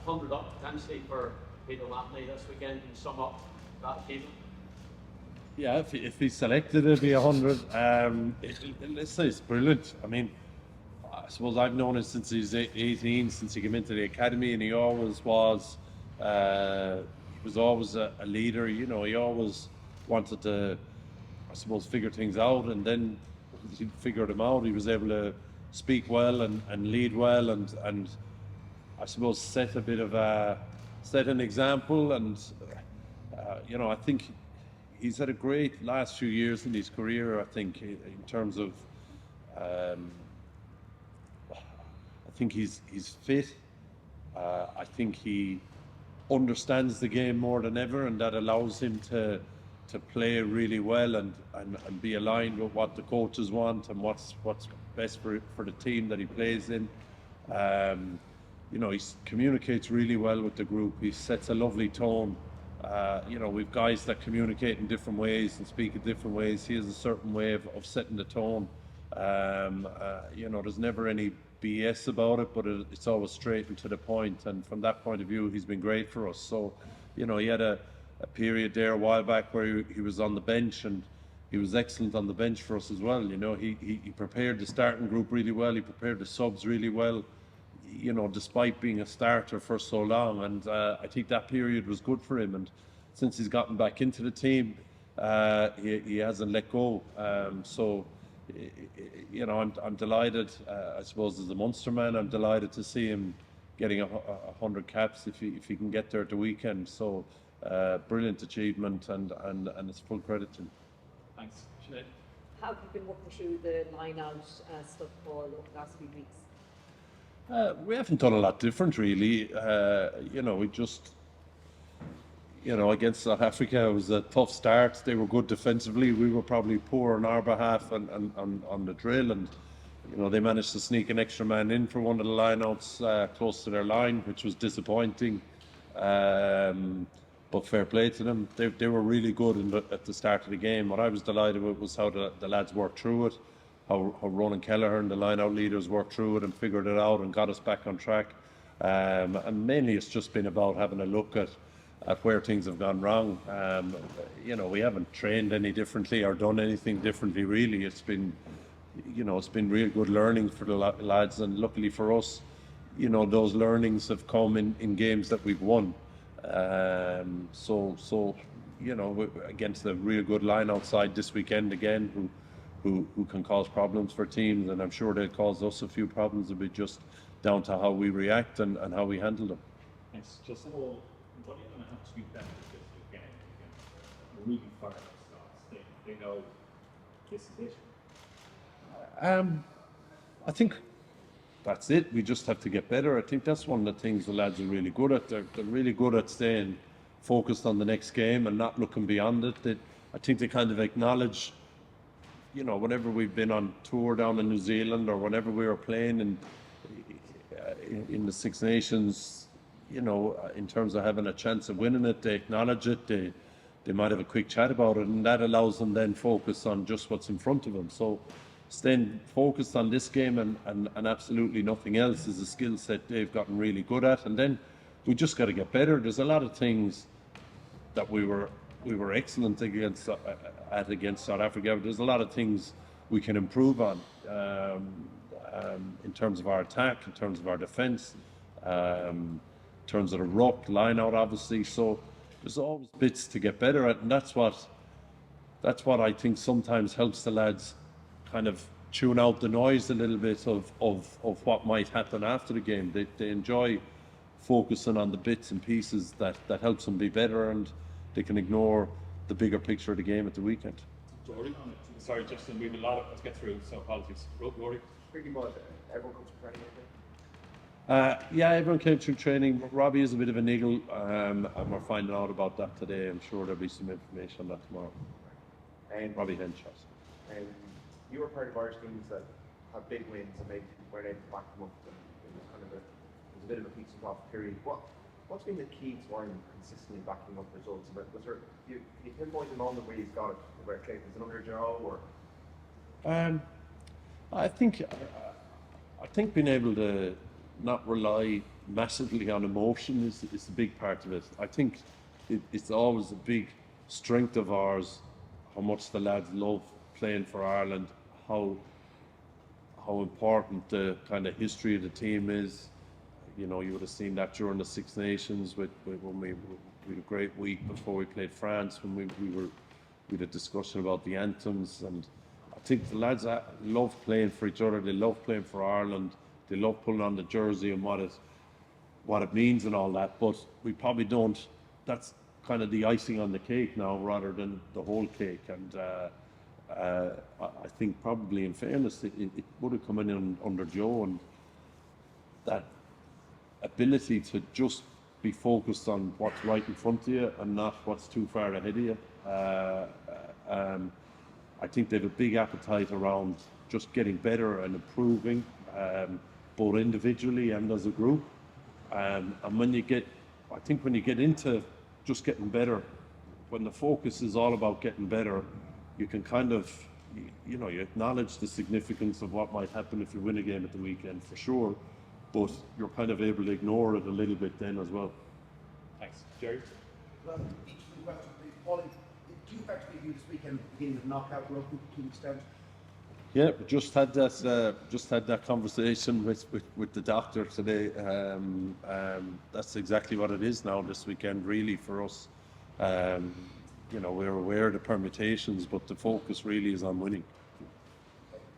100 up potentially for Peter Matley this weekend and sum up that achievement? Yeah, if he's selected, it'll be 100. Let's say it's brilliant. I mean, I suppose I've known him since he's 18, since he came into the academy, and he always was. He was always a leader. You know, he always wanted to, I suppose, figure things out, and then he figured them out. He was able to speak well and lead well, and I suppose set an example. And you know, I think he's had a great last few years in his career. I think in terms of, I think he's fit. I think he understands the game more than ever, and that allows him to play really well and be aligned with what the coaches want and what's best for the team that he plays in. You know, he communicates really well with the group. He sets a lovely tone. You know, we've guys that communicate in different ways and speak in different ways. He has a certain way of setting the tone. You know, there's never any BS about it, but it's always straight and to the point. And from that point of view, he's been great for us. So, you know, he had a period there a while back where he was on the bench, and he was excellent on the bench for us as well. You know, he prepared the starting group really well. He prepared the subs really well, you know, despite being a starter for so long. And I think that period was good for him. And since he's gotten back into the team, he hasn't let go. So, you know, I'm delighted. I suppose as a Munster man, I'm delighted to see him getting 100 caps if he can get there at the weekend. So, brilliant achievement, and it's full credit to him. Thanks. Sinead? How have you been working through the line-out stuff, Paul, over the last few weeks? We haven't done a lot different, really. You know, we just, you know, against South Africa, it was a tough start. They were good defensively. We were probably poor on our behalf and on the drill, and you know, they managed to sneak an extra man in for one of the lineouts close to their line, which was disappointing. But fair play to them. They were really good at the start of the game. What I was delighted with was how the lads worked through it, how Ronan Kelleher and the line-out leaders worked through it and figured it out and got us back on track. And mainly it's just been about having a look at where things have gone wrong. You know, we haven't trained any differently or done anything differently, really. It's been, you know, it's been real good learning for the lads, and luckily for us, you know, those learnings have come in games that we've won. So you know, against a real good line outside this weekend again, who can cause problems for teams, and I'm sure they'll cause us a few problems. It'll be just down to how we react and how we handle them. Thanks. Just what are you going to have to be better this weekend against a really far Scots? They know this is it. I think that's it. We just have to get better. I think that's one of the things the lads are really good at. They're really good at staying focused on the next game and not looking beyond it. I think they kind of acknowledge, you know, whenever we've been on tour down in New Zealand or whenever we were playing in the Six Nations, you know, in terms of having a chance of winning it, they acknowledge it. They might have a quick chat about it, and that allows them then focus on just what's in front of them. So staying focused on this game and absolutely nothing else is a skill set they've gotten really good at. And then we just got to get better. There's a lot of things that we were excellent against South Africa, but there's a lot of things we can improve on in terms of our attack, in terms of our defence, in terms of the ruck, line out, obviously. So there's always bits to get better at, and that's what I think sometimes helps the lads kind of tune out the noise a little bit of what might happen after the game. They enjoy focusing on the bits and pieces that helps them be better, and they can ignore the bigger picture of the game at the weekend. Rory? Sorry, Justin, we have a lot to get through, so apologies. Rory? Pretty much everyone comes to training, I think. Yeah, everyone came through training. Robbie is a bit of a niggle, and we're finding out about that today. I'm sure there'll be some information on that tomorrow. Robbie Henshaw. You were part of Irish teams that have big wins and maybe weren't able to back them up. And it was kind of it was a bit of a peaks and troughs period. What's been the key to Ireland consistently backing up results? Was there you pinpoint a moment where you've got it, where it was another Joe or? I think being able to not rely massively on emotion is a big part of it. I think it's always a big strength of ours, how much the lads love playing for Ireland, how important the kind of history of the team is. You know, you would have seen that during the Six Nations when we had a great week before we played France, when we had a discussion about the anthems. And I think the lads love playing for each other. They love playing for Ireland. They love putting on the jersey and what it means and all that. But we probably don't. That's kind of the icing on the cake now, rather than the whole cake. And I think probably, in fairness, it would have come in under Joe, and that ability to just be focused on what's right in front of you and not what's too far ahead of you. I think they have a big appetite around just getting better and improving, both individually and as a group. And when you get into just getting better, when the focus is all about getting better, you can kind of, you acknowledge the significance of what might happen if you win a game at the weekend, for sure, but you're kind of able to ignore it a little bit then as well. Thanks. Jerry? Well, each of the questions, please. Pauline, do you effectively view this weekend beginning of knockout rugby to an extent? Yeah, we just had that conversation with the doctor today. That's exactly what it is now this weekend, really, for us. We're aware of the permutations, but the focus really is on winning.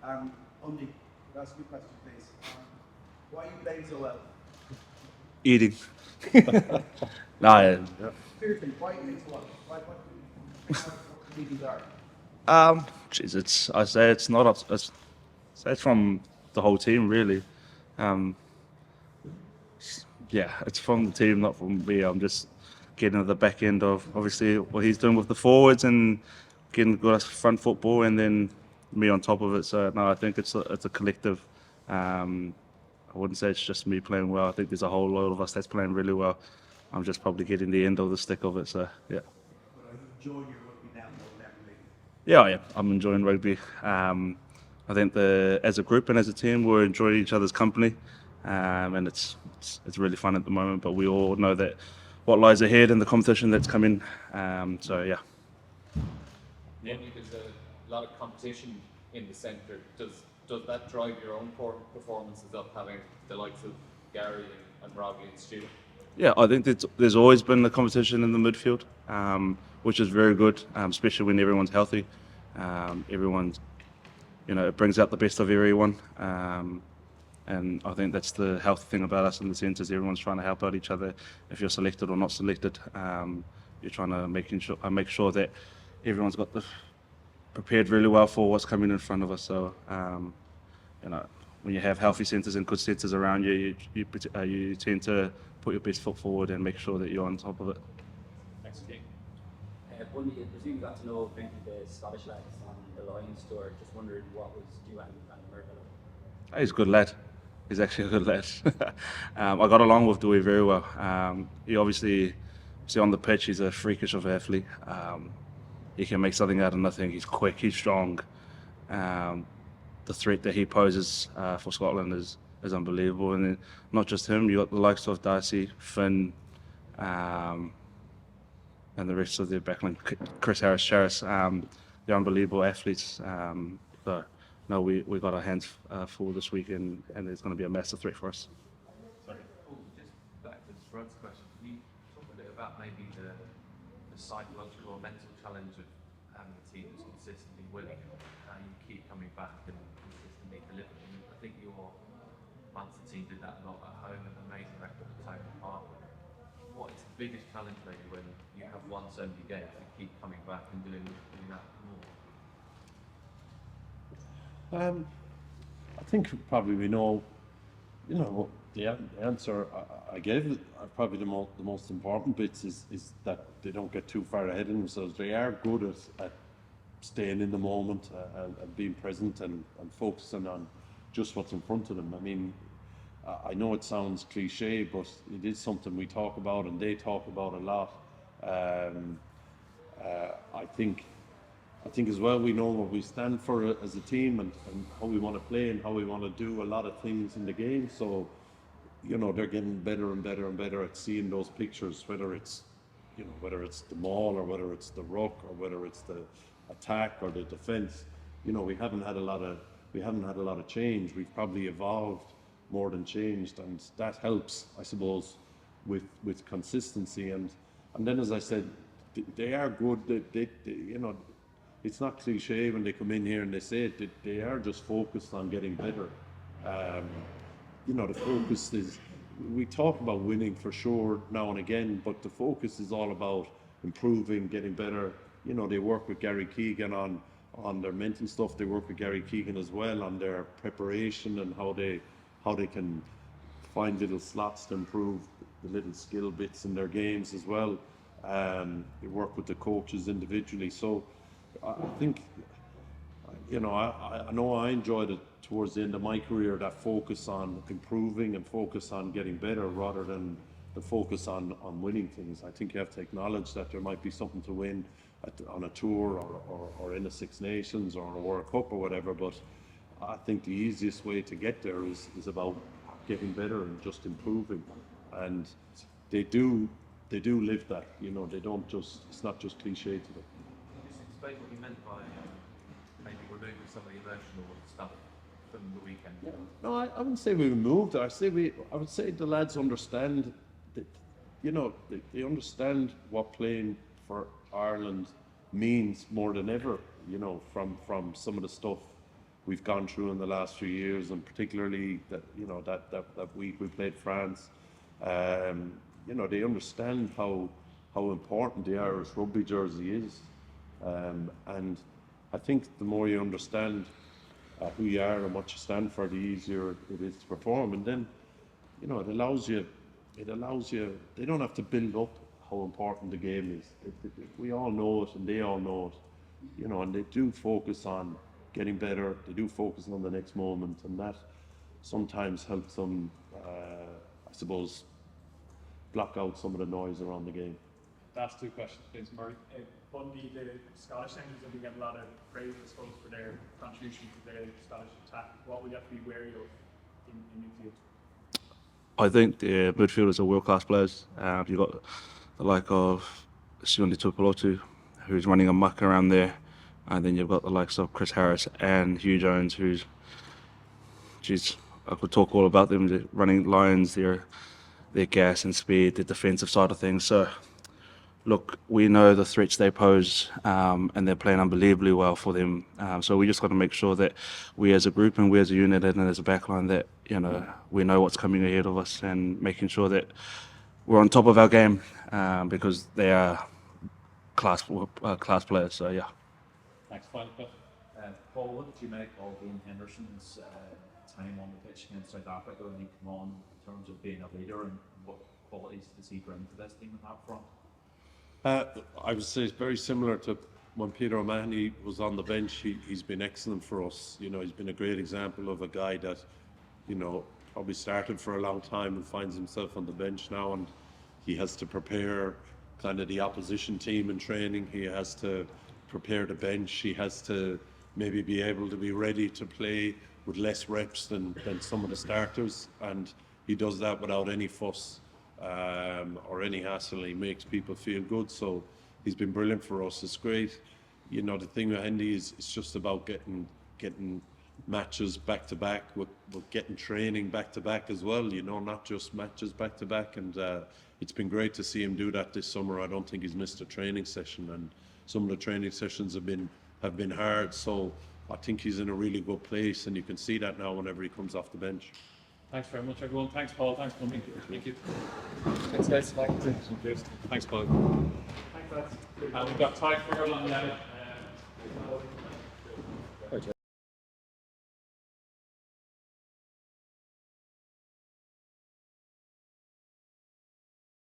Bundee, I'll ask you a question, please. Why are you playing so well? Eating. No, Seriously, why are you playing so well? What the reasons are? I say it's not up. It's from the whole team, really. It's from the team, not from me. I'm just getting at the back end of obviously what he's doing with the forwards and getting good front football, and then me on top of it. So no, I think it's a collective. I wouldn't say it's just me playing well. I think there's a whole lot of us that's playing really well. I'm just probably getting the end of the stick of it. So yeah. But are you enjoying your rugby now more than ever? Yeah, I'm enjoying rugby. I think as a group and as a team, we're enjoying each other's company, and it's really fun at the moment. But we all know that what lies ahead and the competition that's coming. So yeah. Namely, there's a lot of competition in the centre. Does that drive your own performances up, having the likes of Gary and Robbie and Stu? Yeah, I think there's always been the competition in the midfield, which is very good, especially when everyone's healthy. Everyone's, it brings out the best of everyone. And I think that's the healthy thing about us in the centre, is everyone's trying to help out each other. If you're selected or not selected, you're trying to make sure that everyone's got prepared really well for what's coming in front of us. So, when you have healthy centres and good centres around you, you tend to put your best foot forward and make sure that you're on top of it. Thanks, King. Bundee, I presume you got to know plenty of the Scottish lads on the Lions tour. Just wondering what was due and America. He's a good lad. He's actually a good lad. I got along with Dewey very well. He obviously, on the pitch, he's a freakish of an athlete. He can make something out of nothing. He's quick, he's strong. The threat that he poses for Scotland is unbelievable. And then not just him, you got the likes of Darcy, Finn, and the rest of the backline, Chris Harris-Charis. They're unbelievable athletes. So, no, we got our hands full this weekend, and it's going to be a massive threat for us. Sorry. Just back to Rod's question, can you talk a bit about maybe the psychological or mental challenge of having a team that's consistently winning, how you keep coming back and consistently delivering? I think your Munster team did that a lot at home, an amazing record at home and Park. What is the biggest challenge maybe when you have won so many games to keep coming back and doing that more? I think probably we know, the answer I gave. Probably the most important bits is that they don't get too far ahead of themselves. They are good at staying in the moment and being present and focusing on just what's in front of them. I mean, I know it sounds cliche, but it is something we talk about and they talk about a lot. I think as well we know what we stand for as a team and how we want to play and how we want to do a lot of things in the game. So you know, they're getting better and better and better at seeing those pictures, whether it's, you know, whether it's the maul or whether it's the ruck or whether it's the attack or the defense. You know, we haven't had a lot of change. We've probably evolved more than changed, and that helps, I suppose, with consistency. And then, as I said, they are good. They you know, it's not cliche when they come in here and they say it. They are just focused on getting better. You know, the focus is, we talk about winning for sure now and again, but the focus is all about improving, getting better. You know, they work with Gary Keegan on their mental stuff. They work with Gary Keegan as well on their preparation and how they can find little slots to improve the little skill bits in their games as well. They work with the coaches individually. So I think, you know, I know I enjoyed it towards the end of my career, that focus on improving and focus on getting better rather than the focus on winning things. I think you have to acknowledge that there might be something to win on a tour or in the Six Nations or a World Cup or whatever, but I think the easiest way to get there is about getting better and just improving. And they do live that, you know, they don't just, it's not just cliche to them. Just explain what you meant by maybe removing some of the emotional stuff from the weekend. Yeah. No, I wouldn't say we removed it. I would say the lads understand that, you know, they understand what playing for Ireland means more than ever, you know, from some of the stuff we've gone through in the last few years, and particularly that, you know, that week we played France. You know, they understand how important the Irish rugby jersey is, and I think the more you understand who you are and what you stand for, the easier it is to perform. And then, you know, it allows you, they don't have to build up how important the game is. We all know it and they all know it, you know, and they do focus on getting better, they do focus on the next moment, and that sometimes helps them, I suppose, block out some of the noise around the game. Last two questions, please, Murray. Bundee, the Scottish teams have been getting a lot of praise, I suppose, for their contribution to the Scottish attack. What would you have to be wary of in midfield? I think the midfielders are world-class players. You've got the like of Sione Tuipulotu, who's running amok around there, and then you've got the likes of Chris Harris and Hugh Jones, who's, geez, I could talk all about them. They're running lines, their gas and speed, the defensive side of things. So, look, we know the threats they pose, and they're playing unbelievably well for them. So we just got to make sure that we as a group and we as a unit and as a backline, that, you know, we know what's coming ahead of us, and making sure that we're on top of our game, because they are class players. So yeah. Next final question. Paul, what did you make of Ian Henderson's time on the pitch against South Africa when he came on, in terms of being a leader, and what qualities does he bring to this team in that front? I would say it's very similar to when Peter O'Mahony was on the bench. He's been excellent for us. You know, he's been a great example of a guy that, you know, probably started for a long time and finds himself on the bench now, and he has to prepare kind of the opposition team in training. He has to prepare the bench. He has to maybe be able to be ready to play with less reps than some of the starters, and he does that without any fuss or any hassle. He makes people feel good, so he's been brilliant for us. It's great. You know, the thing with Hendy is it's just about getting matches back to back, with getting training back to back as well, you know, not just matches back to back. And it's been great to see him do that this summer. I don't think he's missed a training session, and some of the training sessions have been hard, so I think he's in a really good place, and you can see that now whenever he comes off the bench. Thanks very much, everyone. Thanks, Paul. Thanks, Bundee. Thank you. Thanks, guys. Thanks, Paul. Thanks, lads. We've got time for everyone now.